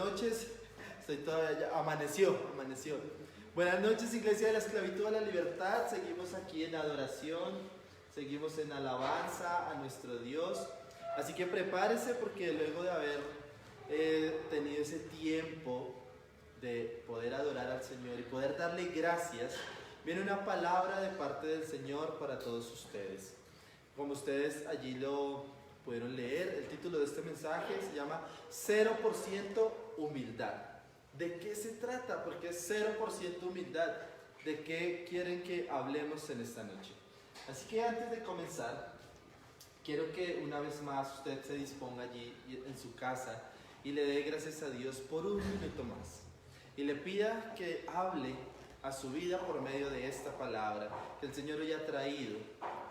noches. Estoy todavía ya, amaneció. Buenas noches, Iglesia de la Esclavitud a la Libertad. Seguimos aquí en adoración, seguimos en alabanza a nuestro Dios. Así que prepárese, porque luego de haber tenido ese tiempo de poder adorar al Señor y poder darle gracias, viene una palabra de parte del Señor para todos ustedes. Como ustedes allí lo pudieron leer, el título de este mensaje se llama 0% humildad. ¿De qué se trata? Porque es 0% humildad. ¿De qué quieren que hablemos en esta noche? Así que antes de comenzar, quiero que una vez más usted se disponga allí en su casa y le dé gracias a Dios por un minuto más. Y le pida que hable a su vida por medio de esta palabra que el Señor hoy ha traído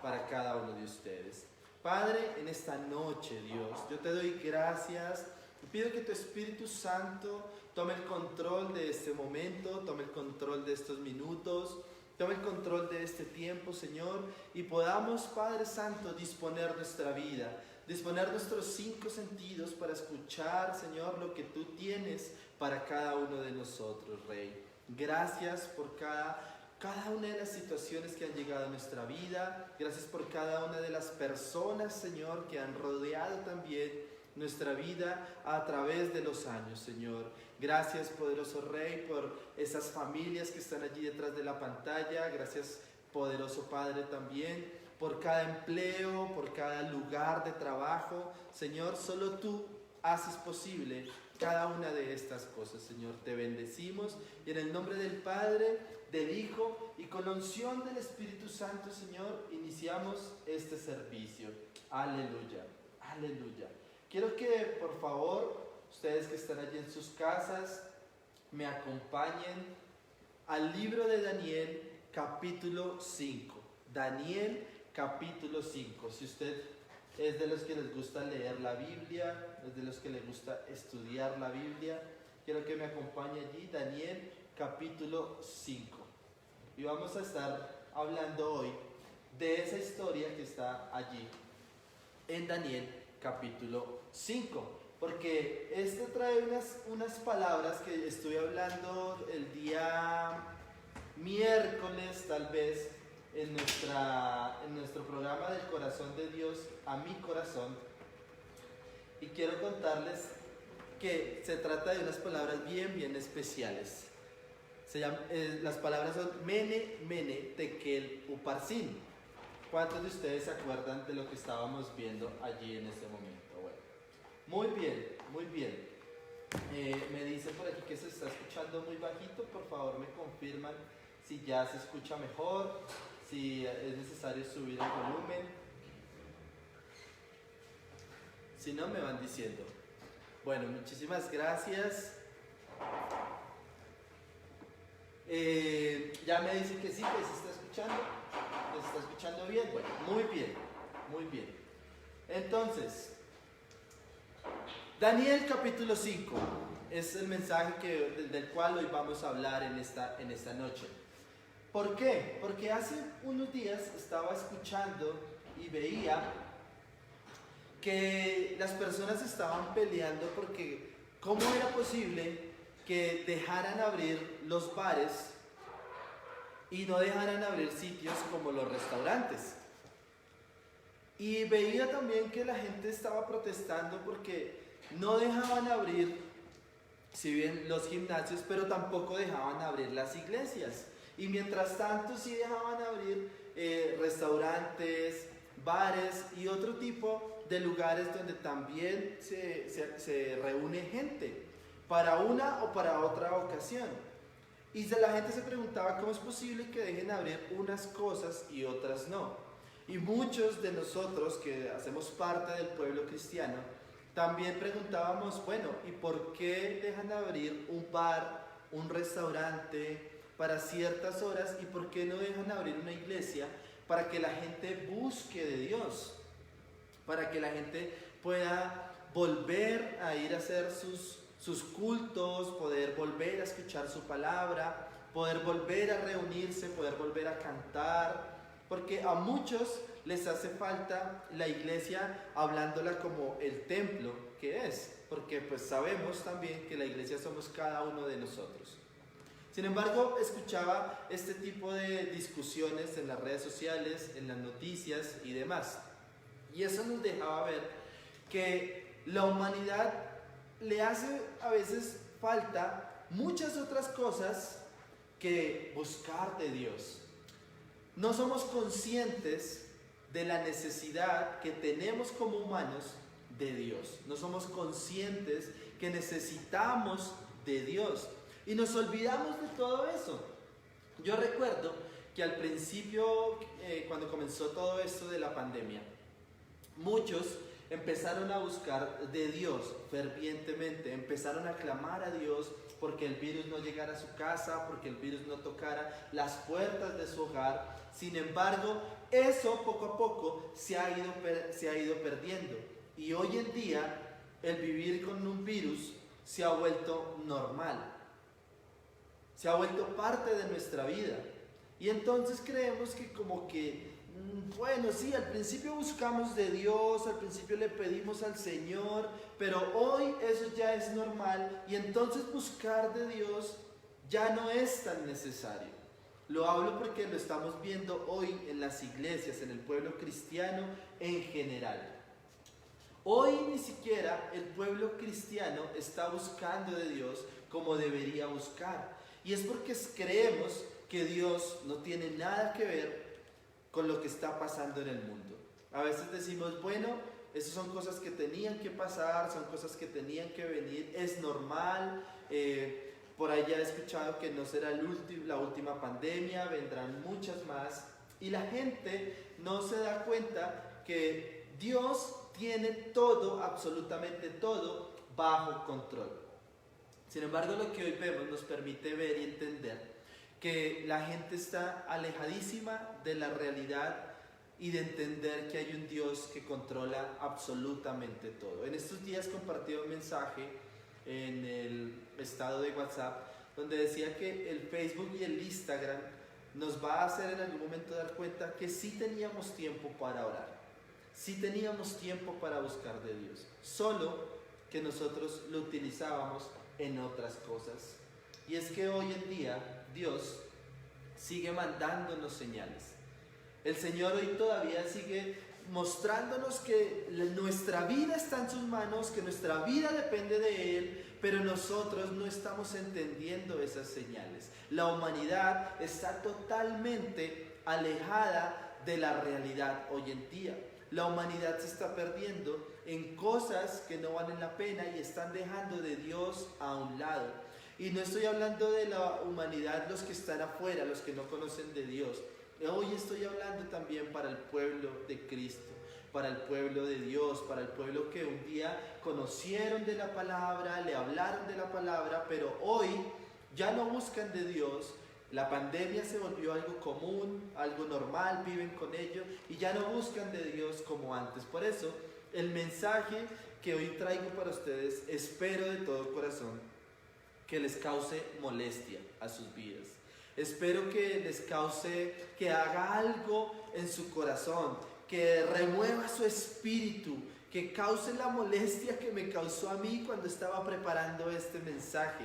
para cada uno de ustedes. Padre, en esta noche, Dios, yo te doy gracias y pido que tu Espíritu Santo tome el control de este momento, tome el control de estos minutos, tome el control de este tiempo, Señor, y podamos, Padre Santo, disponer nuestra vida, disponer nuestros 5 sentidos para escuchar, Señor, lo que tú tienes para cada uno de nosotros, Rey. Gracias por cada una de las situaciones que han llegado a nuestra vida. Gracias por cada una de las personas, Señor, que han rodeado también nuestra vida a través de los años, Señor. Gracias, poderoso Rey, por esas familias que están allí detrás de la pantalla. Gracias, poderoso Padre, también por cada empleo, por cada lugar de trabajo. Señor, solo tú haces posible cada una de estas cosas, Señor. Te bendecimos y en el nombre del Padre, del Hijo y con la unción del Espíritu Santo, Señor, iniciamos este servicio. Aleluya, aleluya. Quiero que, por favor, ustedes que están allí en sus casas, me acompañen al libro de Daniel, capítulo 5. Daniel, capítulo 5. Si usted es de los que les gusta leer la Biblia, es de los que les gusta estudiar la Biblia, quiero que me acompañe allí, Daniel capítulo 5. Y vamos a estar hablando hoy de esa historia que está allí en Daniel capítulo 5. Porque esto trae unas palabras que estuve hablando el día miércoles, tal vez, en nuestro programa del corazón de Dios a mi corazón, y quiero contarles que se trata de unas palabras bien especiales. Las palabras son Mene, Mene, Tekel, Uparsin. ¿Cuántos de ustedes se acuerdan de lo que estábamos viendo allí en este momento? Bueno, muy bien. Me dice por aquí que se está escuchando muy bajito. Por favor, me confirman si ya se escucha mejor, si es necesario subir el volumen. Si no, me van diciendo. Bueno, muchísimas gracias. Ya me dicen que sí, que se está escuchando. ¿Se está escuchando bien? Bueno, muy bien. Entonces, Daniel capítulo 5 es el mensaje del cual hoy vamos a hablar en esta noche. ¿Por qué? Porque hace unos días estaba escuchando y veía que las personas estaban peleando porque ¿cómo era posible que dejaran abrir los bares y no dejaran abrir sitios como los restaurantes? Y veía también que la gente estaba protestando porque no dejaban abrir, si bien los gimnasios, pero tampoco dejaban abrir las iglesias. Y mientras tanto sí dejaban abrir restaurantes, bares y otro tipo de lugares donde también se reúne gente para una o para otra ocasión. Y la gente se preguntaba cómo es posible que dejen abrir unas cosas y otras no. Y muchos de nosotros que hacemos parte del pueblo cristiano también preguntábamos, bueno, ¿y por qué dejan abrir un bar, un restaurante para ciertas horas, y por qué no dejan abrir una iglesia para que la gente busque de Dios, para que la gente pueda volver a ir a hacer sus cultos, poder volver a escuchar su palabra, poder volver a reunirse, poder volver a cantar? Porque a muchos les hace falta la iglesia, hablándola como el templo que es. porque pues sabemos también que la iglesia somos cada uno de nosotros. Sin embargo, escuchaba este tipo de discusiones en las redes sociales, en las noticias y demás. Y eso nos dejaba ver que la humanidad le hace a veces falta muchas otras cosas que buscar de Dios. No somos conscientes de la necesidad que tenemos como humanos de Dios. No somos conscientes que necesitamos de Dios. Y nos olvidamos de todo eso. Yo recuerdo que al principio, cuando comenzó todo esto de la pandemia, muchos empezaron a buscar de Dios fervientemente, empezaron a clamar a Dios porque el virus no llegara a su casa, porque el virus no tocara las puertas de su hogar. Sin embargo, eso poco a poco se ha ido perdiendo. Y hoy en día, el vivir con un virus se ha vuelto normal. Se ha vuelto parte de nuestra vida. Y entonces creemos que como que, bueno, sí, al principio buscamos de Dios, al principio le pedimos al Señor, pero hoy eso ya es normal y entonces buscar de Dios ya no es tan necesario. Lo hablo porque lo estamos viendo hoy en las iglesias, en el pueblo cristiano en general. Hoy ni siquiera el pueblo cristiano está buscando de Dios como debería buscar. Y es porque creemos que Dios no tiene nada que ver con lo que está pasando en el mundo. A veces decimos, bueno, esas son cosas que tenían que pasar, son cosas que tenían que venir, es normal. Por ahí ya he escuchado que no será la última pandemia, vendrán muchas más. Y la gente no se da cuenta que Dios tiene todo, absolutamente todo, bajo control. Sin embargo, lo que hoy vemos nos permite ver y entender que la gente está alejadísima de la realidad y de entender que hay un Dios que controla absolutamente todo. En estos días compartí un mensaje en el estado de WhatsApp donde decía que el Facebook y el Instagram nos va a hacer en algún momento dar cuenta que sí teníamos tiempo para orar, sí teníamos tiempo para buscar de Dios, solo que nosotros lo utilizábamos en otras cosas. Y es que hoy en día Dios sigue mandándonos señales. El Señor hoy todavía sigue mostrándonos que nuestra vida está en sus manos, que nuestra vida depende de Él, pero nosotros no estamos entendiendo esas señales. La humanidad está totalmente alejada de la realidad hoy en día. La humanidad se está perdiendo en cosas que no valen la pena y están dejando de Dios a un lado. Y no estoy hablando de la humanidad, los que están afuera, los que no conocen de Dios. Hoy estoy hablando también para el pueblo de Cristo, para el pueblo de Dios, para el pueblo que un día conocieron de la palabra, le hablaron de la palabra, pero hoy ya no buscan de Dios. La pandemia se volvió algo común, algo normal, viven con ello y ya no buscan de Dios como antes. Por eso, el mensaje que hoy traigo para ustedes, espero de todo corazón que les cause molestia a sus vidas. Espero que les cause, que haga algo en su corazón, que remueva su espíritu, que cause la molestia que me causó a mí cuando estaba preparando este mensaje.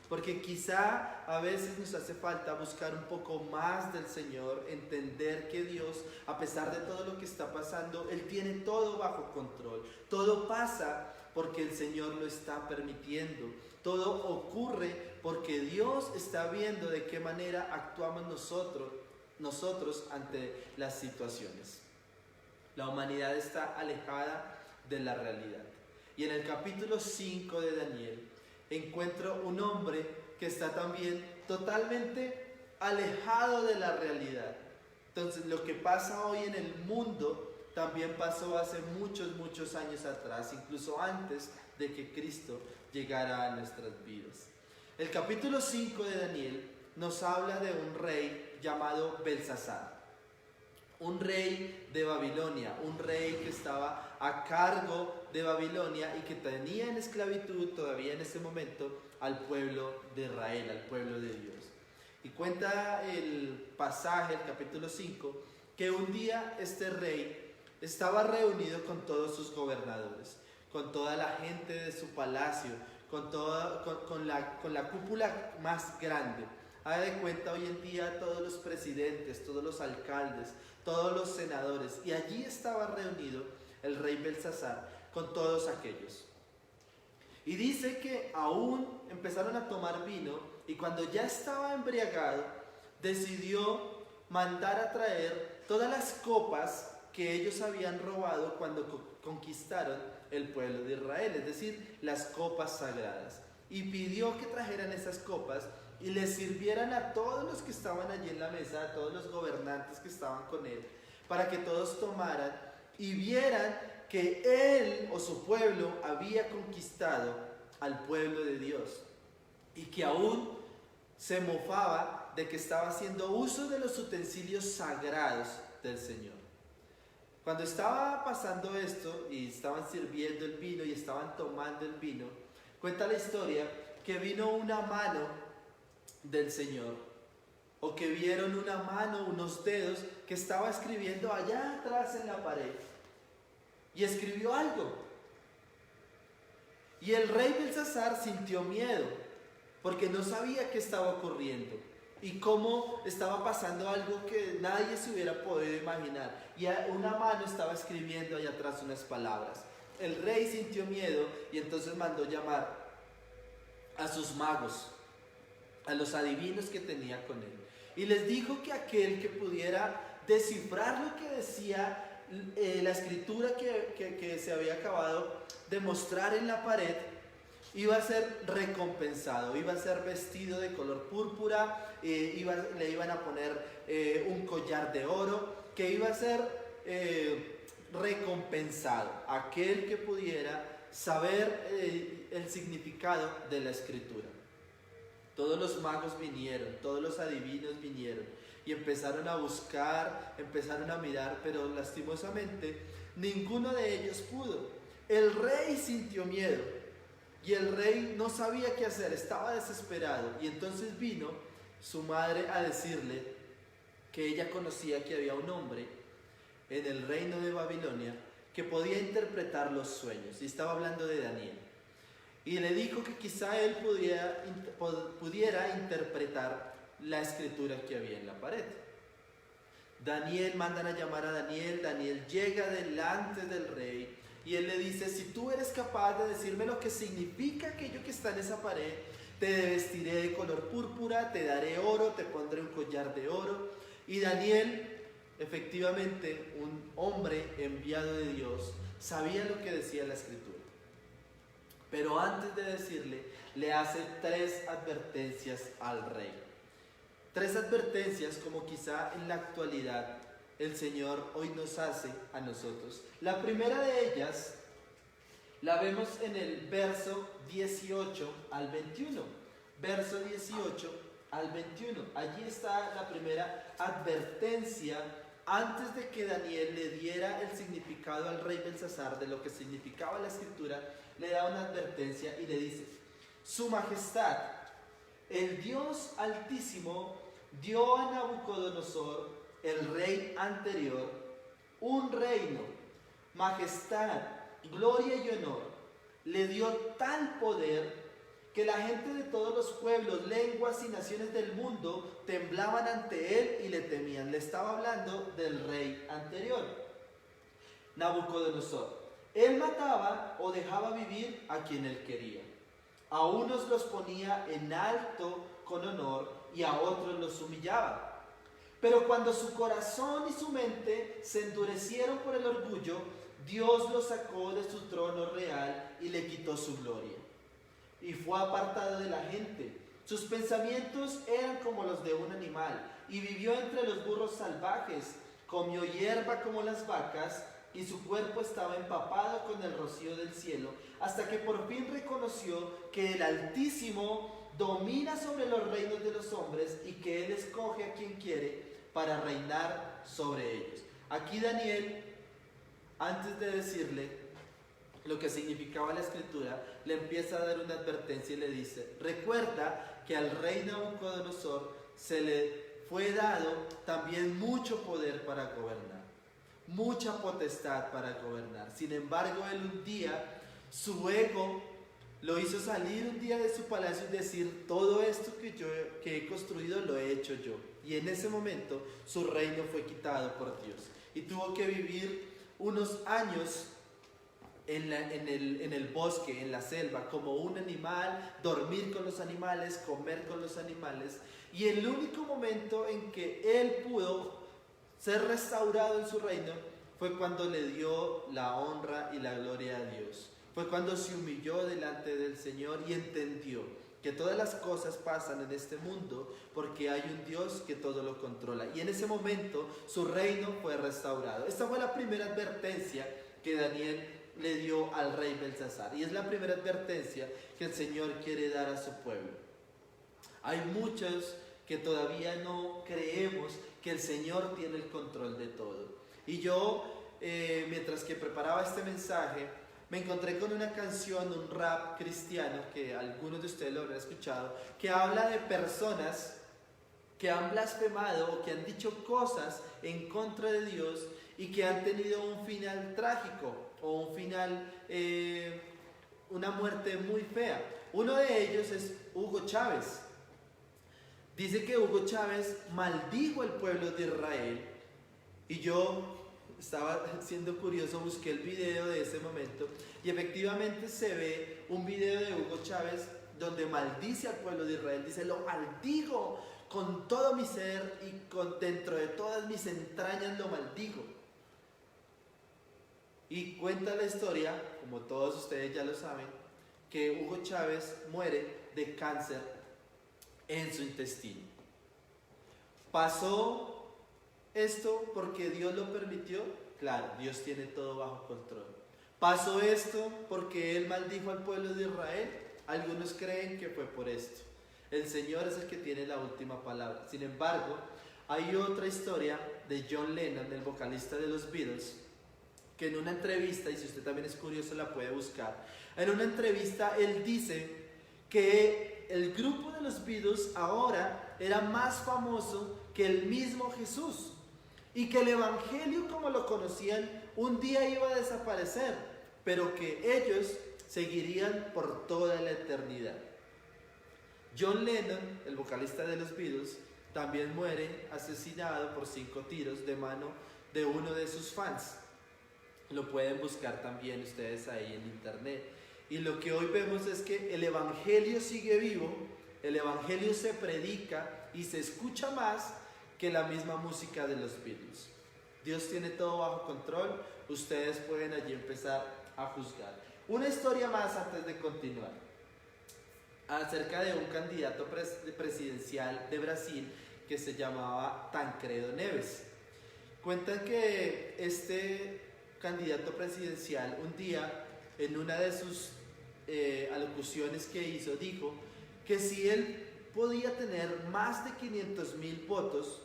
Porque quizá a veces nos hace falta buscar un poco más del Señor, entender que Dios, a pesar de todo lo que está pasando, Él tiene todo bajo control. Todo pasa porque el Señor lo está permitiendo. Todo ocurre porque Dios está viendo de qué manera actuamos nosotros ante las situaciones. La humanidad está alejada de la realidad. Y en el capítulo 5 de Daniel encuentro un hombre que está también totalmente alejado de la realidad. Entonces, lo que pasa hoy en el mundo también pasó hace muchos años atrás, incluso antes de que Cristo llegara a nuestras vidas. El capítulo 5 de Daniel nos habla de un rey llamado Belsasar, un rey de Babilonia, un rey que estaba a cargo de Babilonia y que tenía en esclavitud todavía en ese momento al pueblo de Israel, al pueblo de Dios. Y cuenta el pasaje, el capítulo 5, que un día este rey estaba reunido con todos sus gobernadores, con toda la gente de su palacio, con la cúpula más grande. Haga de cuenta hoy en día todos los presidentes, todos los alcaldes, todos los senadores, y allí estaba reunido el rey Belsasar con todos aquellos. Y dice que aún empezaron a tomar vino, y cuando ya estaba embriagado, decidió mandar a traer todas las copas que ellos habían robado cuando conquistaron el pueblo de Israel, es decir, las copas sagradas. Y pidió que trajeran esas copas y les sirvieran a todos los que estaban allí en la mesa, a todos los gobernantes que estaban con él, para que todos tomaran y vieran que él o su pueblo había conquistado al pueblo de Dios, y que aún se mofaba de que estaba haciendo uso de los utensilios sagrados del Señor. Cuando estaba pasando esto y estaban sirviendo el vino y estaban tomando el vino, cuenta la historia que vino una mano del Señor, o que vieron una mano, unos dedos, que estaba escribiendo allá atrás en la pared, y escribió algo. Y el rey Belsasar sintió miedo, porque no sabía qué estaba ocurriendo y cómo estaba pasando algo que nadie se hubiera podido imaginar. Y una mano estaba escribiendo allá atrás unas palabras. El rey sintió miedo y entonces mandó llamar a sus magos, a los adivinos que tenía con él, y les dijo que aquel que pudiera descifrar lo que decía la escritura que se había acabado de mostrar en la pared, iba a ser recompensado, iba a ser vestido de color púrpura, le iban a poner un collar de oro, que iba a ser recompensado aquel que pudiera saber el significado de la escritura. Todos los magos vinieron, todos los adivinos vinieron y empezaron a buscar, empezaron a mirar, pero lastimosamente ninguno de ellos pudo. El rey sintió miedo y el rey no sabía qué hacer, estaba desesperado, y entonces vino su madre a decirle que ella conocía que había un hombre en el reino de Babilonia que podía interpretar los sueños, y estaba hablando de Daniel. Y le dijo que quizá él pudiera interpretar la escritura que había en la pared. Mandan a llamar a Daniel. Daniel llega delante del rey y él le dice: si tú eres capaz de decirme lo que significa aquello que está en esa pared, te vestiré de color púrpura, te daré oro, te pondré un collar de oro. Y Daniel, efectivamente, un hombre enviado de Dios, sabía lo que decía la escritura. Pero antes de decirle, le hace 3 advertencias al rey. 3 advertencias como quizá en la actualidad el Señor hoy nos hace a nosotros. La primera de ellas la vemos en el verso 18 al 21. Verso 18 al 21. Allí está la primera advertencia. Antes de que Daniel le diera el significado al rey Belsasar de lo que significaba la escritura, le da una advertencia y le dice: Su Majestad, el Dios Altísimo, dio a Nabucodonosor, el rey anterior, un reino, majestad, gloria y honor. Le dio tal poder que la gente de todos los pueblos, lenguas y naciones del mundo temblaban ante él y le temían. Le estaba hablando del rey anterior, Nabucodonosor. Él mataba o dejaba vivir a quien él quería. A unos los ponía en alto con honor y a otros los humillaba. Pero cuando su corazón y su mente se endurecieron por el orgullo, Dios lo sacó de su trono real y le quitó su gloria. Y fue apartado de la gente. Sus pensamientos eran como los de un animal, y vivió entre los burros salvajes. Comió hierba como las vacas, y su cuerpo estaba empapado con el rocío del cielo, hasta que por fin reconoció que el Altísimo domina sobre los reinos de los hombres y que Él escoge a quien quiere para reinar sobre ellos. Aquí Daniel, antes de decirle lo que significaba la escritura, le empieza a dar una advertencia y le dice: recuerda que al rey Nabucodonosor se le fue dado también mucho poder para gobernar, mucha potestad para gobernar. Sin embargo, él un día Su ego lo hizo salir un día de su palacio y decir: todo esto que he construido lo he hecho yo. Y en ese momento su reino fue quitado por Dios. Y tuvo que vivir unos años en el bosque, en la selva, como un animal, dormir con los animales, comer con los animales. Y el único momento en que él pudo ser restaurado en su reino fue cuando le dio la honra y la gloria a Dios. Fue cuando se humilló delante del Señor y entendió que todas las cosas pasan en este mundo porque hay un Dios que todo lo controla. Y en ese momento su reino fue restaurado. Esta fue la primera advertencia que Daniel le dio al rey Belsasar. Y es la primera advertencia que el Señor quiere dar a su pueblo. Hay muchos que todavía no creemos que el Señor tiene el control de todo. Y yo, mientras que preparaba este mensaje, me encontré con una canción, un rap cristiano, que algunos de ustedes lo habrán escuchado, que habla de personas que han blasfemado o que han dicho cosas en contra de Dios y que han tenido un final trágico o un final, una muerte muy fea. Uno de ellos es Hugo Chávez. Dice que Hugo Chávez maldijo al pueblo de Israel, y yo estaba siendo curioso, busqué el video de ese momento y efectivamente se ve un video de Hugo Chávez donde maldice al pueblo de Israel. Dice: lo maldigo con todo mi ser y dentro de todas mis entrañas lo maldigo. Y cuenta la historia, como todos ustedes ya lo saben, que Hugo Chávez muere de cáncer en su intestino. ¿Pasó esto porque Dios lo permitió? Claro, Dios tiene todo bajo control. ¿Pasó esto porque Él maldijo al pueblo de Israel? Algunos creen que fue por esto. El Señor es el que tiene la última palabra. Sin embargo, hay otra historia de John Lennon, el vocalista de los Beatles, que en una entrevista, y si usted también es curioso la puede buscar, en una entrevista él dice que el grupo de los Beatles ahora era más famoso que el mismo Jesús, y que el evangelio como lo conocían un día iba a desaparecer, pero que ellos seguirían por toda la eternidad. John Lennon, el vocalista de los Beatles, también muere asesinado por 5 tiros de mano de uno de sus fans. Lo pueden buscar también ustedes ahí en internet. Y lo que hoy vemos es que el evangelio sigue vivo, el evangelio se predica y se escucha más que la misma música de los Beatles. Dios tiene todo bajo control. Ustedes pueden allí empezar a juzgar. Una historia más antes de continuar, acerca de un candidato presidencial de Brasil que se llamaba Tancredo Neves. Cuentan que este candidato presidencial un día, en una de sus alocuciones que hizo, dijo que si él podía tener más de 500,000 votos,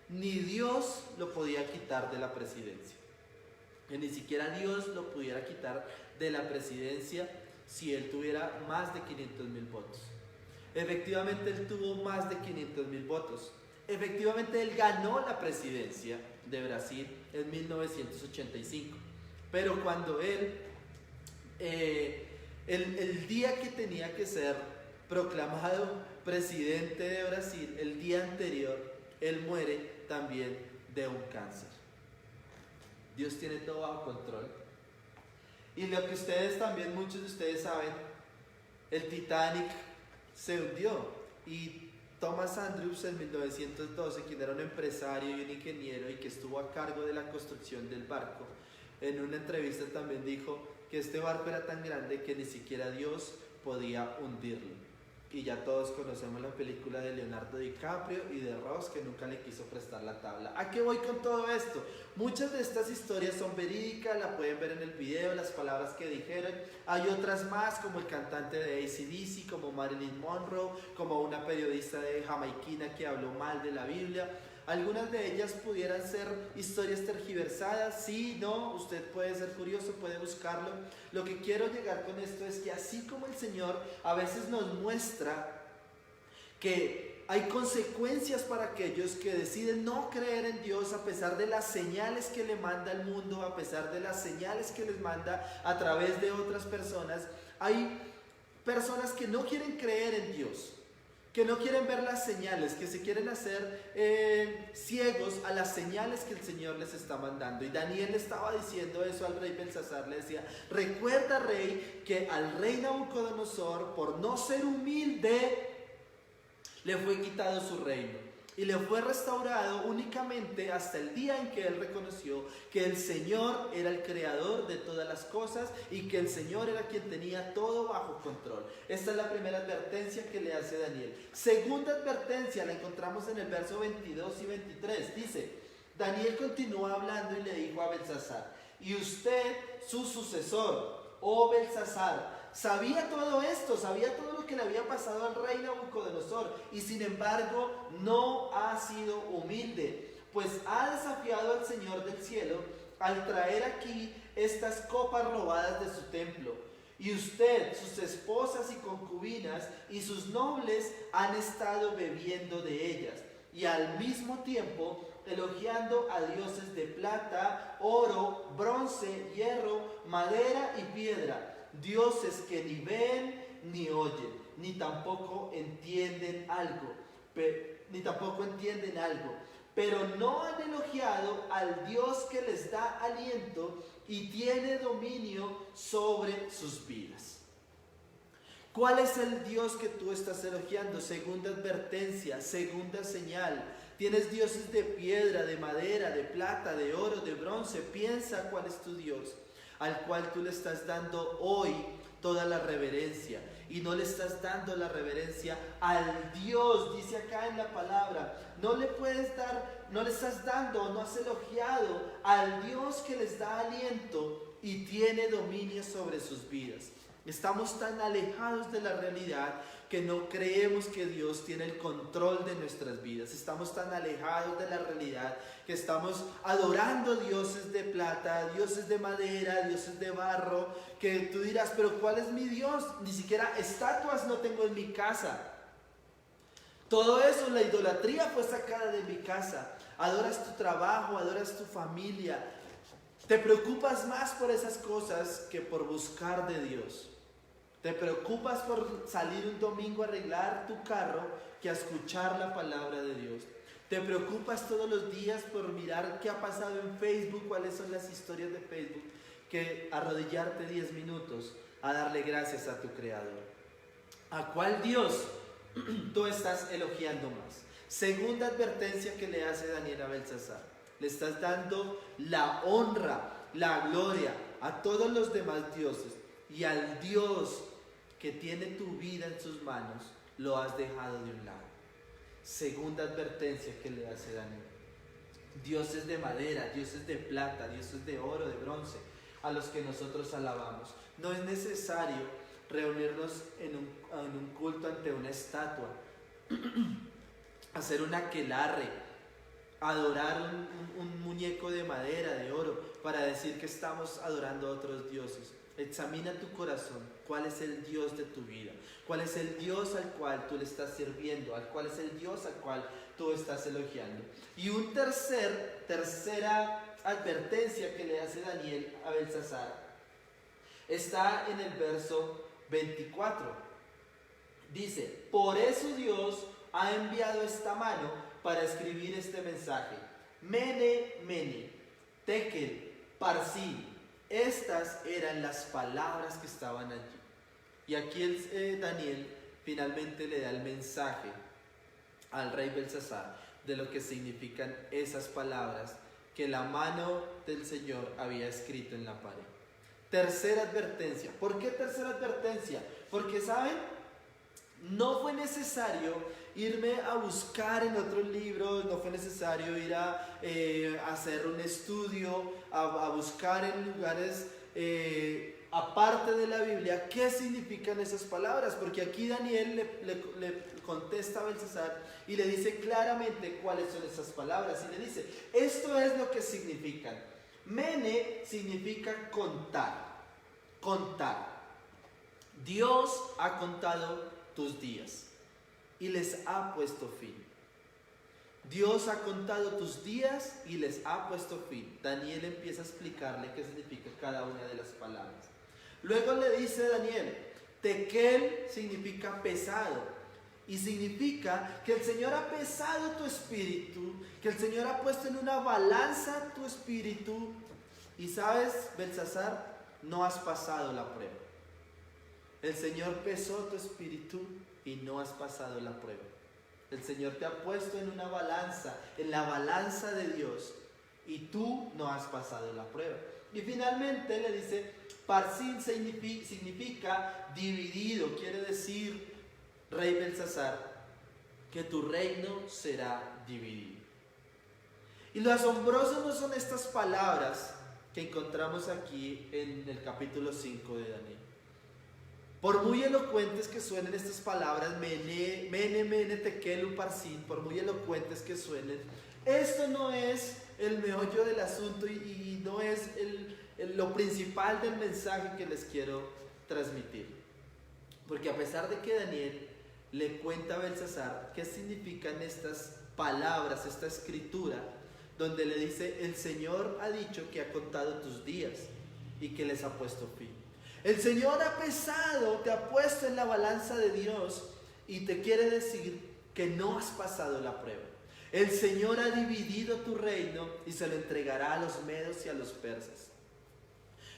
ni Dios lo podía quitar de la presidencia. Que ni siquiera Dios lo pudiera quitar de la presidencia si él tuviera más de 500,000 votos. Efectivamente, él tuvo más de 500,000 votos. Efectivamente, él ganó la presidencia de Brasil en 1985. Pero cuando él, el día que tenía que ser proclamado presidente de Brasil, el día anterior, él muere también de un cáncer. Dios tiene todo bajo control. Y lo que ustedes también, muchos de ustedes saben, el Titanic se hundió. Y Thomas Andrews en 1912, quien era un empresario y un ingeniero y que estuvo a cargo de la construcción del barco, en una entrevista también dijo que este barco era tan grande que ni siquiera Dios podía hundirlo. Y ya todos conocemos la película de Leonardo DiCaprio y de Ross, que nunca le quiso prestar la tabla. ¿A qué voy con todo esto? Muchas de estas historias son verídicas, la pueden ver en el video, las palabras que dijeron. Hay otras más, como el cantante de AC/DC, como Marilyn Monroe, como una periodista de jamaiquina que habló mal de la Biblia. Algunas de ellas pudieran ser historias tergiversadas, sí, no, usted puede ser curioso, puede buscarlo. Lo que quiero llegar con esto es que así como el Señor a veces nos muestra que hay consecuencias para aquellos que deciden no creer en Dios a pesar de las señales que le manda el mundo, a pesar de las señales que les manda a través de otras personas. Hay personas que no quieren creer en Dios, que no quieren ver las señales, que se quieren hacer ciegos a las señales que el Señor les está mandando. Y Daniel le estaba diciendo eso al rey Belsasar, le decía: recuerda, rey, que al rey Nabucodonosor, por no ser humilde, le fue quitado su reino y le fue restaurado únicamente hasta el día en que él reconoció que el Señor era el creador de todas las cosas y que el Señor era quien tenía todo bajo control. Esta es la primera advertencia que le hace Daniel. Segunda advertencia la encontramos en el verso 22 y 23. Dice: Daniel continuó hablando y le dijo a Belsasar: y usted, su sucesor, oh Belsasar, sabía todo esto, sabía todo lo que le había pasado al rey Nabucodonosor, y sin embargo no ha sido humilde, pues ha desafiado al Señor del cielo al traer aquí estas copas robadas de su templo. Y usted, sus esposas y concubinas y sus nobles han estado bebiendo de ellas, y al mismo tiempo elogiando a dioses de plata, oro, bronce, hierro, madera y piedra, dioses que ni ven ni oyen, ni tampoco entienden algo, pero no han elogiado al Dios que les da aliento y tiene dominio sobre sus vidas. ¿Cuál es el Dios que tú estás elogiando? Segunda advertencia, segunda señal. Tienes dioses de piedra, de madera, de plata, de oro, de bronce. Piensa cuál es tu Dios, al cual tú le estás dando hoy toda la reverencia. Y no le estás dando la reverencia al Dios, dice acá en la palabra. No le estás dando, no has elogiado al Dios que les da aliento y tiene dominio sobre sus vidas. Estamos tan alejados de la realidad que no creemos que Dios tiene el control de nuestras vidas. Estamos tan alejados de la realidad que estamos adorando dioses de plata, dioses de madera, dioses de barro, que tú dirás: pero ¿cuál es mi Dios? Ni siquiera estatuas no tengo en mi casa. Todo eso, la idolatría fue sacada de mi casa. Adoras tu trabajo, adoras tu familia. Te preocupas más por esas cosas que por buscar de Dios. Te preocupas por salir un domingo a arreglar tu carro que a escuchar la palabra de Dios. Te preocupas todos los días por mirar qué ha pasado en Facebook, cuáles son las historias de Facebook, que arrodillarte 10 minutos a darle gracias a tu Creador. ¿A cuál Dios tú estás elogiando más? Segunda advertencia que le hace Daniel a Belsasar: le estás dando la honra, la gloria a todos los demás dioses, y al Dios que tiene tu vida en sus manos lo has dejado de un lado. Segunda advertencia que le hace Daniel: dioses de madera, dioses de plata, dioses de oro, de bronce, a los que nosotros alabamos. No es necesario reunirnos en un culto ante una estatua, hacer un aquelarre, adorar un muñeco de madera, de oro, para decir que estamos adorando a otros dioses. Examina tu corazón. ¿Cuál es el Dios de tu vida? ¿Cuál es el Dios al cual tú le estás sirviendo? ¿Cuál es el Dios al cual tú estás elogiando? Y una tercera advertencia que le hace Daniel a Belsasar está en el verso 24. Dice: por eso Dios ha enviado esta mano para escribir este mensaje. Mene, mene, tekel, parsin. Estas eran las palabras que estaban allí. Y aquí Daniel finalmente le da el mensaje al rey Belsasar de lo que significan esas palabras que la mano del Señor había escrito en la pared. Tercera advertencia. ¿Por qué tercera advertencia? Porque, ¿saben? No fue necesario irme a buscar en otros libros, no fue necesario ir a hacer un estudio, a buscar en lugares aparte de la Biblia qué significan esas palabras, porque aquí Daniel le contesta a Belsasar y le dice claramente cuáles son esas palabras, y le dice: esto es lo que significan. Mene significa contar, contar. Dios ha contado tus días. y les ha puesto fin. Dios ha contado tus días y les ha puesto fin. Daniel empieza a explicarle qué significa cada una de las palabras. Luego le dice Daniel, Tekel significa pesado, y significa que el Señor ha pesado tu espíritu, que el Señor ha puesto en una balanza tu espíritu, y sabes, Belsasar, no has pasado la prueba. El Señor pesó tu espíritu y no has pasado la prueba. El Señor te ha puesto en una balanza, en la balanza de Dios, y tú no has pasado la prueba. Y finalmente le dice, Parsin significa dividido, quiere decir, rey Belsasar, que tu reino será dividido. Y lo asombroso no son estas palabras que encontramos aquí en el capítulo 5 de Daniel. Por muy elocuentes que suenen estas palabras, mene, tekel, uparsin, por muy elocuentes que suenen, esto no es el meollo del asunto y no es lo principal del mensaje que les quiero transmitir. Porque a pesar de que Daniel le cuenta a Belsasar qué significan estas palabras, esta escritura, donde le dice, el Señor ha dicho que ha contado tus días y que les ha puesto fin. El Señor ha pesado, te ha puesto en la balanza de Dios y te quiere decir que no has pasado la prueba. El Señor ha dividido tu reino y se lo entregará a los medos y a los persas.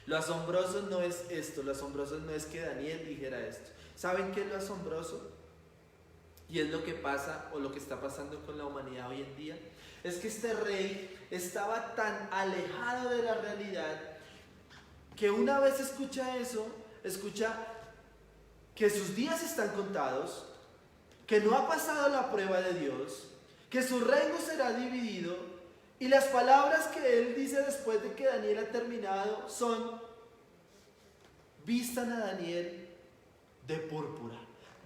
Lo asombroso no es esto, lo asombroso no es que Daniel dijera esto. ¿Saben qué es lo asombroso? Y es lo que pasa o lo que está pasando con la humanidad hoy en día. Es que este rey estaba tan alejado de la realidad que una vez escucha eso, escucha que sus días están contados, que no ha pasado la prueba de Dios, que su reino será dividido, y las palabras que él dice después de que Daniel ha terminado son: vistan a Daniel de púrpura,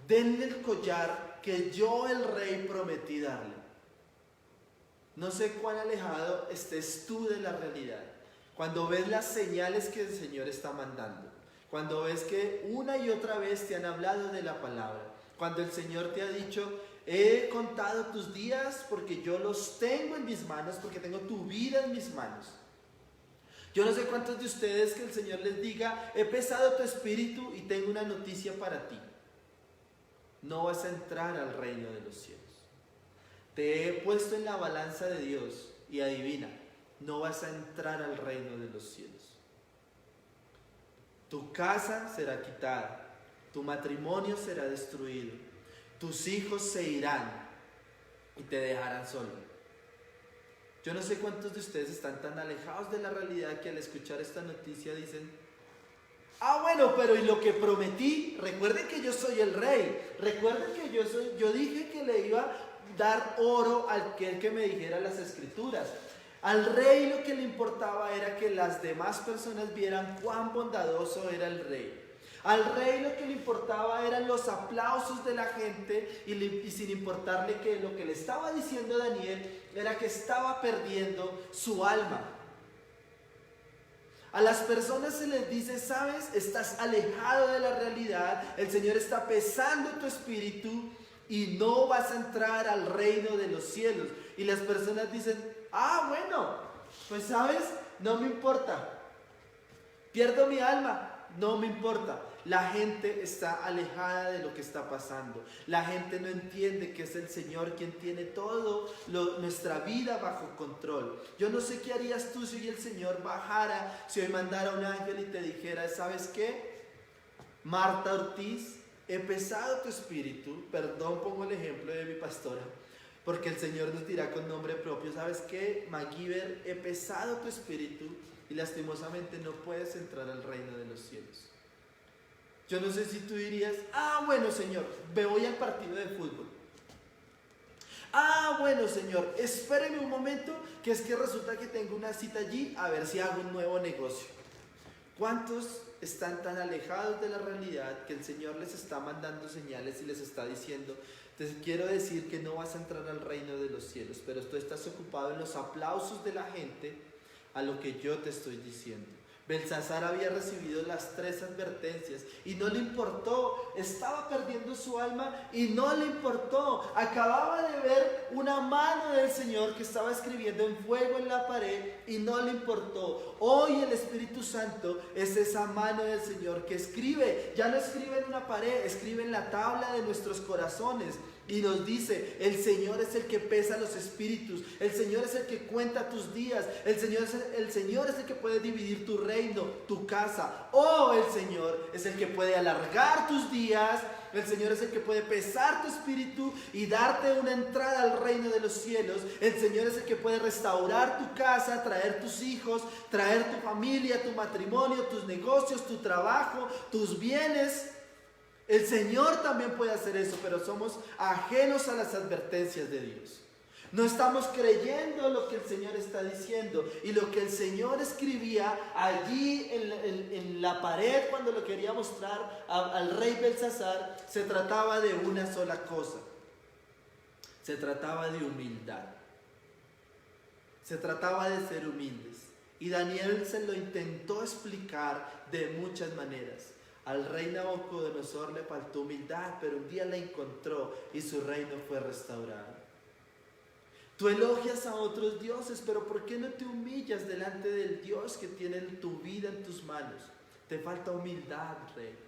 denle el collar que yo el rey prometí darle. No sé cuán alejado estés tú de la realidad. Cuando ves las señales que el Señor está mandando, cuando ves que una y otra vez te han hablado de la palabra, cuando el Señor te ha dicho, he contado tus días porque yo los tengo en mis manos, porque tengo tu vida en mis manos. Yo no sé cuántos de ustedes que el Señor les diga, he pesado tu espíritu y tengo una noticia para ti. No vas a entrar al reino de los cielos. Te he puesto en la balanza de Dios y adivina, no vas a entrar al reino de los cielos. Tu casa será quitada, tu matrimonio será destruido, tus hijos se irán y te dejarán solo. Yo no sé cuántos de ustedes están tan alejados de la realidad que al escuchar esta noticia dicen, bueno, pero ¿y lo que prometí? Recuerden que yo soy el rey, recuerden que yo dije que le iba a dar oro al que me dijera las escrituras. Al rey lo que le importaba era que las demás personas vieran cuán bondadoso era el rey. Al rey lo que le importaba eran los aplausos de la gente y sin importarle que lo que le estaba diciendo Daniel era que estaba perdiendo su alma. A las personas se les dice, sabes, estás alejado de la realidad, el Señor está pesando tu espíritu y no vas a entrar al reino de los cielos. Y las personas dicen, bueno, pues sabes, no me importa, pierdo mi alma, no me importa. La gente está alejada de lo que está pasando. La gente no entiende que es el Señor quien tiene todo nuestra vida bajo control. Yo no sé qué harías tú si hoy el Señor bajara, si hoy mandara un ángel y te dijera, ¿sabes qué? Marta Ortiz, he pesado tu espíritu, perdón, pongo el ejemplo de mi pastora, porque el Señor nos dirá con nombre propio, ¿sabes qué? MacGyver, he pesado tu espíritu y lastimosamente no puedes entrar al reino de los cielos. Yo no sé si tú dirías, bueno Señor, me voy al partido de fútbol. Bueno Señor, espéreme un momento, que es que resulta que tengo una cita allí, a ver si hago un nuevo negocio. ¿Cuántos están tan alejados de la realidad que el Señor les está mandando señales y les está diciendo, te quiero decir que no vas a entrar al reino de los cielos, pero tú estás ocupado en los aplausos de la gente a lo que yo te estoy diciendo? Belsasar había recibido las 3 advertencias y no le importó, estaba perdiendo su alma y no le importó. Acababa de ver una mano del Señor que estaba escribiendo en fuego en la pared y no le importó. Hoy el Espíritu Santo es esa mano del Señor que escribe, ya no escribe en una pared, escribe en la tabla de nuestros corazones. Y nos dice, el Señor es el que pesa los espíritus, el Señor es el que cuenta tus días, el Señor es el que puede dividir tu reino, tu casa. Oh, el Señor es el que puede alargar tus días, el Señor es el que puede pesar tu espíritu y darte una entrada al reino de los cielos. El Señor es el que puede restaurar tu casa, traer tus hijos, traer tu familia, tu matrimonio, tus negocios, tu trabajo, tus bienes. El Señor también puede hacer eso, pero somos ajenos a las advertencias de Dios. No estamos creyendo lo que el Señor está diciendo. Y lo que el Señor escribía allí en la pared cuando lo quería mostrar al rey Belsasar, se trataba de una sola cosa. Se trataba de humildad. Se trataba de ser humildes. Y Daniel se lo intentó explicar de muchas maneras. Al rey Nabucodonosor le faltó humildad, pero un día la encontró y su reino fue restaurado. Tú elogias a otros dioses, pero ¿por qué no te humillas delante del Dios que tiene tu vida en tus manos? Te falta humildad, rey.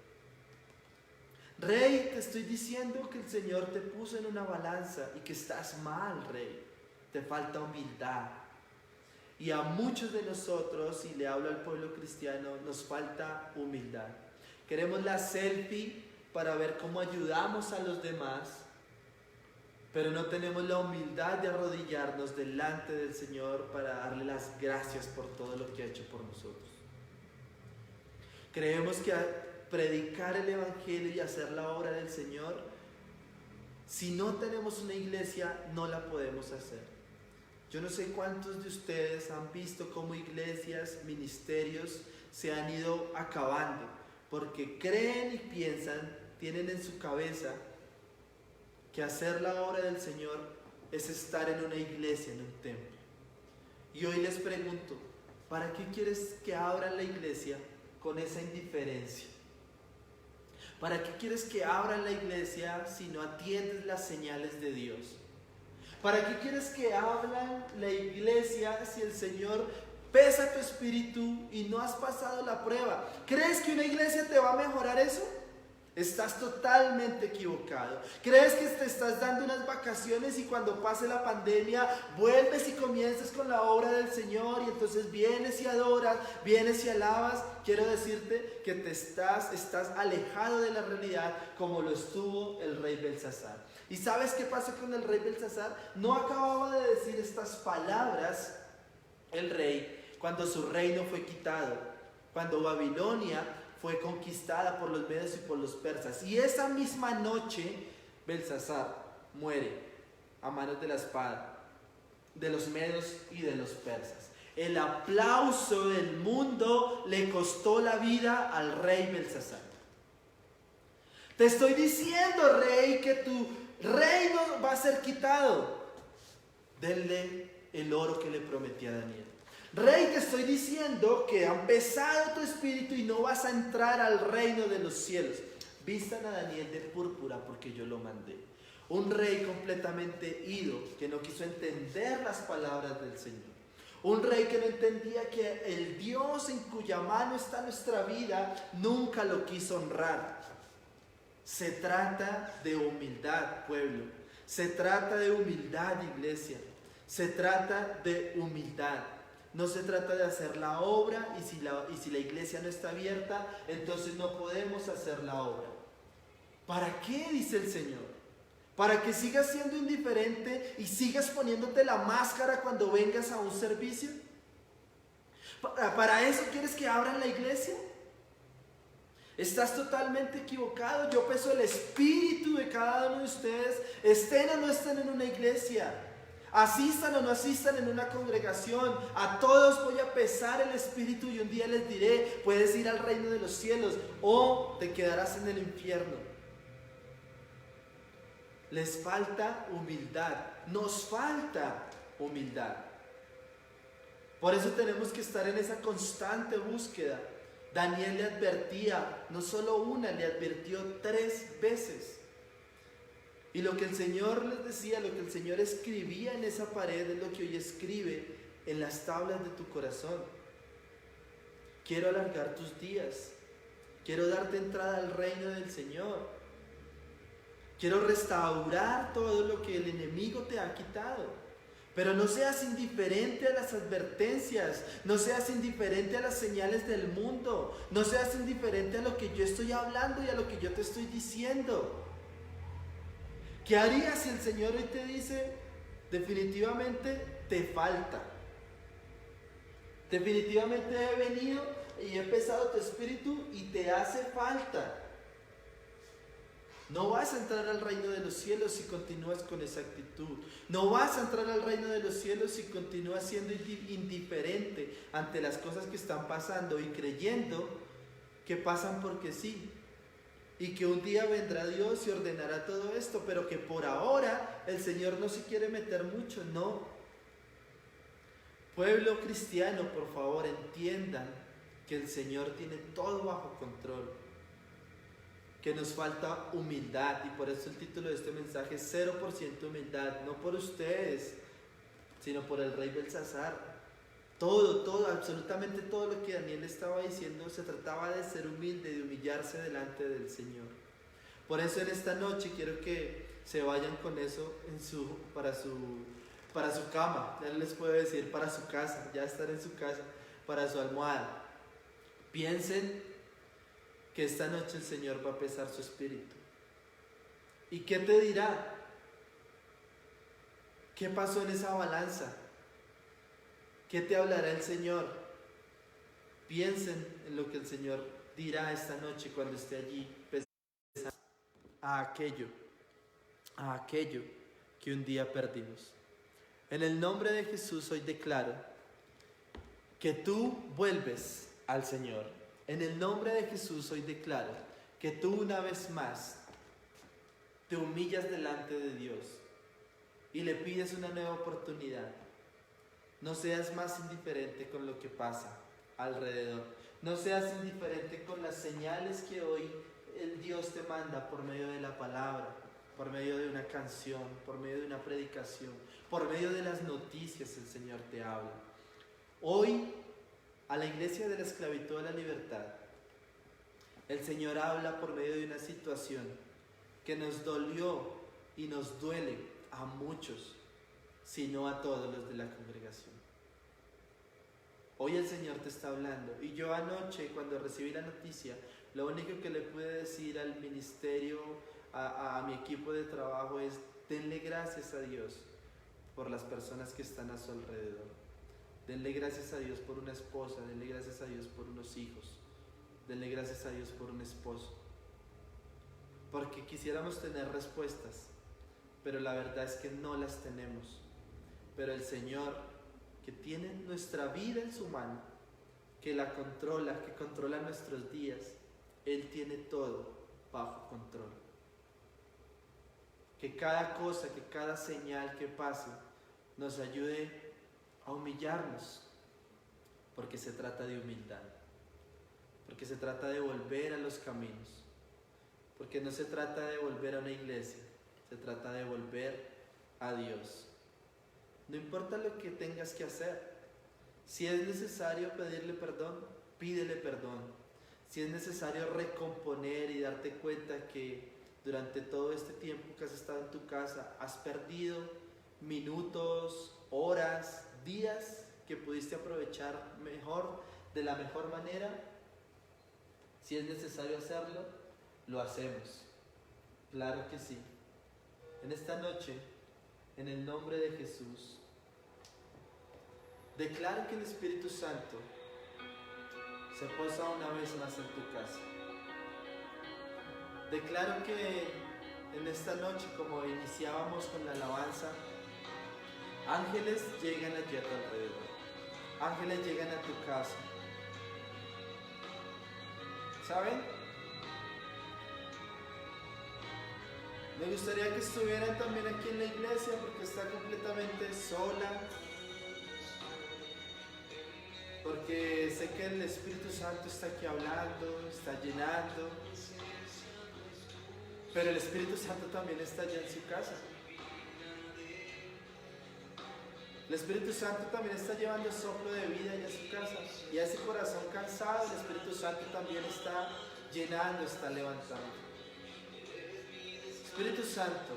Rey, te estoy diciendo que el Señor te puso en una balanza y que estás mal, rey. Te falta humildad. Y a muchos de nosotros, y le hablo al pueblo cristiano, nos falta humildad. Queremos la selfie para ver cómo ayudamos a los demás, pero no tenemos la humildad de arrodillarnos delante del Señor para darle las gracias por todo lo que ha hecho por nosotros. Creemos que predicar el Evangelio y hacer la obra del Señor, si no tenemos una iglesia, no la podemos hacer. Yo no sé cuántos de ustedes han visto cómo iglesias, ministerios se han ido acabando, porque creen y piensan, tienen en su cabeza que hacer la obra del Señor es estar en una iglesia, en un templo. Y hoy les pregunto, ¿para qué quieres que abran la iglesia con esa indiferencia? ¿Para qué quieres que abran la iglesia si no atiendes las señales de Dios? ¿Para qué quieres que abran la iglesia si el Señor pesa tu espíritu y no has pasado la prueba? ¿Crees que una iglesia te va a mejorar eso? Estás totalmente equivocado. ¿Crees que te estás dando unas vacaciones y cuando pase la pandemia vuelves y comienzas con la obra del Señor y entonces vienes y adoras, vienes y alabas? Quiero decirte que estás alejado de la realidad como lo estuvo el rey Belsasar. ¿Y sabes qué pasó con el rey Belsasar? No acababa de decir estas palabras el rey cuando su reino fue quitado, cuando Babilonia fue conquistada por los medos y por los persas. Y esa misma noche Belsasar muere a manos de la espada de los medos y de los persas. El aplauso del mundo le costó la vida al rey Belsasar. Te estoy diciendo, rey, que tu reino va a ser quitado. Denle el oro que le prometí a Daniel. Rey, te estoy diciendo que han pesado tu espíritu y no vas a entrar al reino de los cielos. Vistan a Daniel de púrpura porque yo lo mandé. Un rey completamente ido, que no quiso entender las palabras del Señor. Un rey que no entendía que el Dios en cuya mano está nuestra vida nunca lo quiso honrar. Se trata de humildad, pueblo. Se trata de humildad, iglesia. Se trata de humildad. No se trata de hacer la obra y si la iglesia no está abierta, entonces no podemos hacer la obra. ¿Para qué? Dice el Señor. ¿Para que sigas siendo indiferente y sigas poniéndote la máscara cuando vengas a un servicio? ¿Para eso quieres que abran la iglesia? Estás totalmente equivocado. Yo peso el espíritu de cada uno de ustedes, estén o no estén en una iglesia. Asistan o no asistan en una congregación, a todos voy a pesar el espíritu y un día les diré, puedes ir al reino de los cielos o te quedarás en el infierno. Les falta humildad, nos falta humildad. Por eso tenemos que estar en esa constante búsqueda. Daniel le advertía, no solo una, le advirtió 3 veces. Y lo que el Señor les decía, lo que el Señor escribía en esa pared es lo que hoy escribe en las tablas de tu corazón. Quiero alargar tus días. Quiero darte entrada al reino del Señor. Quiero restaurar todo lo que el enemigo te ha quitado. Pero no seas indiferente a las advertencias, no seas indiferente a las señales del mundo, no seas indiferente a lo que yo estoy hablando y a lo que yo te estoy diciendo. ¿Qué harías si el Señor hoy te dice, definitivamente te falta? Definitivamente he venido y he pesado tu espíritu y te hace falta. No vas a entrar al reino de los cielos si continúas con esa actitud. No vas a entrar al reino de los cielos si continúas siendo indiferente ante las cosas que están pasando y creyendo que pasan porque sí. Y que un día vendrá Dios y ordenará todo esto, pero que por ahora el Señor no se quiere meter mucho, no. Pueblo cristiano, por favor, entiendan que el Señor tiene todo bajo control. Que nos falta humildad, y por eso el título de este mensaje es 0% humildad, no por ustedes, sino por el rey Belsasar. Todo, absolutamente todo lo que Daniel estaba diciendo se trataba de ser humilde, de humillarse delante del Señor. Por eso en esta noche quiero que se vayan con eso para su cama, ya les puedo decir, para su casa, ya estar en su casa, para su almohada. Piensen que esta noche el Señor va a pesar su espíritu. ¿Y qué te dirá? ¿Qué pasó en esa balanza? ¿Qué te hablará el Señor? Piensen en lo que el Señor dirá esta noche cuando esté allí pesando a aquello que un día perdimos. En el nombre de Jesús hoy declaro que tú vuelves al Señor. En el nombre de Jesús hoy declaro que tú una vez más te humillas delante de Dios y le pides una nueva oportunidad. No seas más indiferente con lo que pasa alrededor. No seas indiferente con las señales que hoy el Dios te manda por medio de la palabra, por medio de una canción, por medio de una predicación, por medio de las noticias el Señor te habla. Hoy, a la iglesia de la esclavitud a la libertad, el Señor habla por medio de una situación que nos dolió y nos duele a muchos, sino a todos los de la congregación. Hoy el Señor te está hablando. Y yo anoche, cuando recibí la noticia, lo único que le pude decir al ministerio, a mi equipo de trabajo es: denle gracias a Dios por las personas que están a su alrededor. Denle gracias a Dios por una esposa, denle gracias a Dios por unos hijos, denle gracias a Dios por un esposo. Porque quisiéramos tener respuestas, pero la verdad es que no las tenemos. Pero el Señor, que tiene nuestra vida en su mano, que la controla, que controla nuestros días, Él tiene todo bajo control. Que cada cosa, que cada señal que pase nos ayude a humillarnos, porque se trata de humildad, porque se trata de volver a los caminos, porque no se trata de volver a una iglesia, se trata de volver a Dios. No importa lo que tengas que hacer. Si es necesario pedirle perdón, pídele perdón. Si es necesario recomponer y darte cuenta que durante todo este tiempo que has estado en tu casa has perdido minutos, horas, días que pudiste aprovechar mejor, de la mejor manera, si es necesario hacerlo, lo hacemos. Claro que sí. En esta noche, en el nombre de Jesús, declaro que el Espíritu Santo se posa una vez más en tu casa. Declaro que en esta noche, como iniciábamos con la alabanza, ángeles llegan allí a tu alrededor. Ángeles llegan a tu casa. ¿Saben? Me gustaría que estuvieran también aquí en la iglesia porque está completamente sola. porque sé que el Espíritu Santo está aquí hablando, está llenando, pero el Espíritu Santo también está allá en su casa. El Espíritu Santo también está llevando soplo de vida allá a su casa, y a ese corazón cansado el Espíritu Santo también está llenando, está levantando. Espíritu Santo,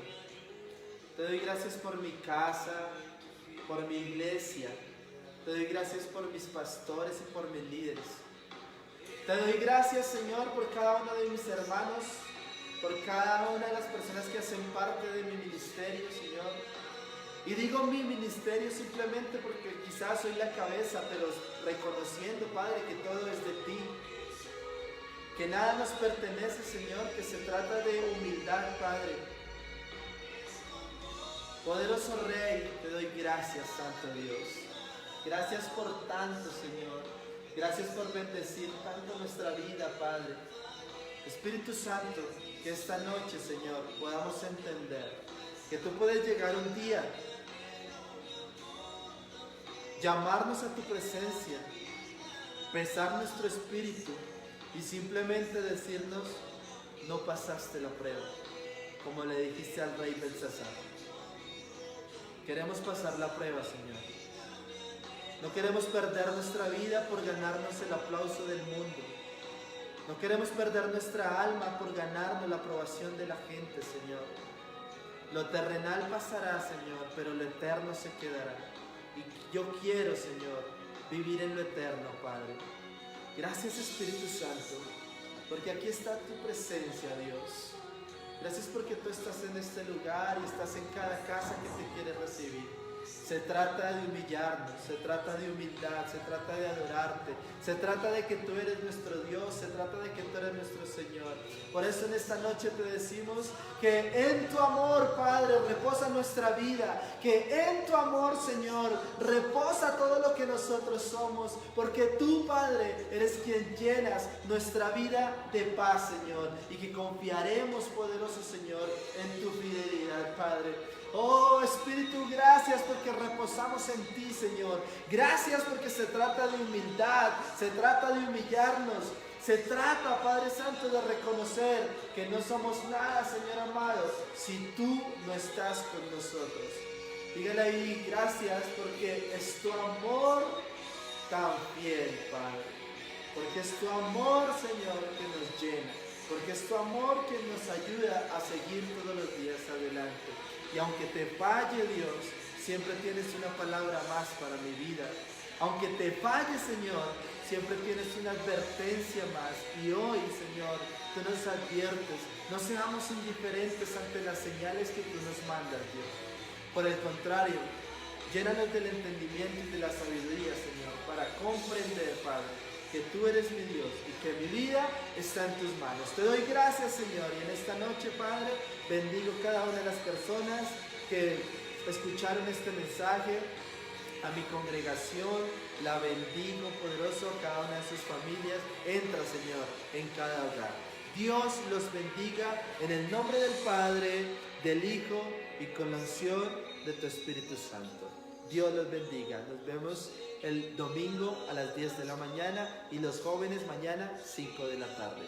te doy gracias por mi casa, por mi iglesia. Te doy gracias por mis pastores y por mis líderes. Te doy gracias, Señor, por cada uno de mis hermanos, por cada una de las personas que hacen parte de mi ministerio, Señor. Y digo mi ministerio simplemente porque quizás soy la cabeza, pero reconociendo, Padre, que todo es de ti. Que nada nos pertenece, Señor, que se trata de humildad, Padre. Poderoso Rey, te doy gracias, Santo Dios. Gracias por tanto, Señor. Gracias por bendecir tanto nuestra vida, Padre. Espíritu Santo, que esta noche, Señor, podamos entender que tú puedes llegar un día, llamarnos a tu presencia, pesar nuestro espíritu y simplemente decirnos: no pasaste la prueba, como le dijiste al rey Belsasar. Queremos pasar la prueba, Señor. No queremos perder nuestra vida por ganarnos el aplauso del mundo. No queremos perder nuestra alma por ganarnos la aprobación de la gente, Señor. Lo terrenal pasará, Señor, pero lo eterno se quedará. Y yo quiero, Señor, vivir en lo eterno, Padre. Gracias, Espíritu Santo, porque aquí está tu presencia, Dios. Gracias porque tú estás en este lugar y estás en cada casa que te quiere recibir. Se trata de humillarnos, se trata de humildad, se trata de adorarte, se trata de que tú eres nuestro Dios, se trata de que tú eres nuestro Señor. Por eso en esta noche te decimos que en tu amor, Padre, reposa nuestra vida, que en tu amor, Señor, reposa todo lo que nosotros somos, porque tú, Padre, eres quien llenas nuestra vida de paz, Señor, y que confiaremos, poderoso Señor, en tu fidelidad, Padre. Oh Espíritu, gracias porque reposamos en ti, Señor. Gracias porque se trata de humildad, se trata de humillarnos, se trata, Padre Santo, de reconocer que no somos nada, Señor amado, si tú no estás con nosotros. Dígale ahí, gracias porque es tu amor tan fiel, Padre. Porque es tu amor, Señor, que nos llena. Porque es tu amor que nos ayuda a seguir todos los días adelante. Y aunque te falle, Dios, siempre tienes una palabra más para mi vida. Aunque te falle, Señor, siempre tienes una advertencia más. Y hoy, Señor, tú nos adviertes. No seamos indiferentes ante las señales que tú nos mandas, Dios. Por el contrario, llénanos del entendimiento y de la sabiduría, Señor, para comprender, Padre, que tú eres mi Dios y que mi vida está en tus manos. Te doy gracias, Señor, y en esta noche, Padre, bendigo cada una de las personas que escucharon este mensaje, a mi congregación, la bendigo, poderoso, cada una de sus familias. Entra, Señor, en cada hogar. Dios los bendiga en el nombre del Padre, del Hijo y con la unción de tu Espíritu Santo. Dios los bendiga. Nos vemos el domingo a las 10 de la mañana y los jóvenes mañana 5 de la tarde.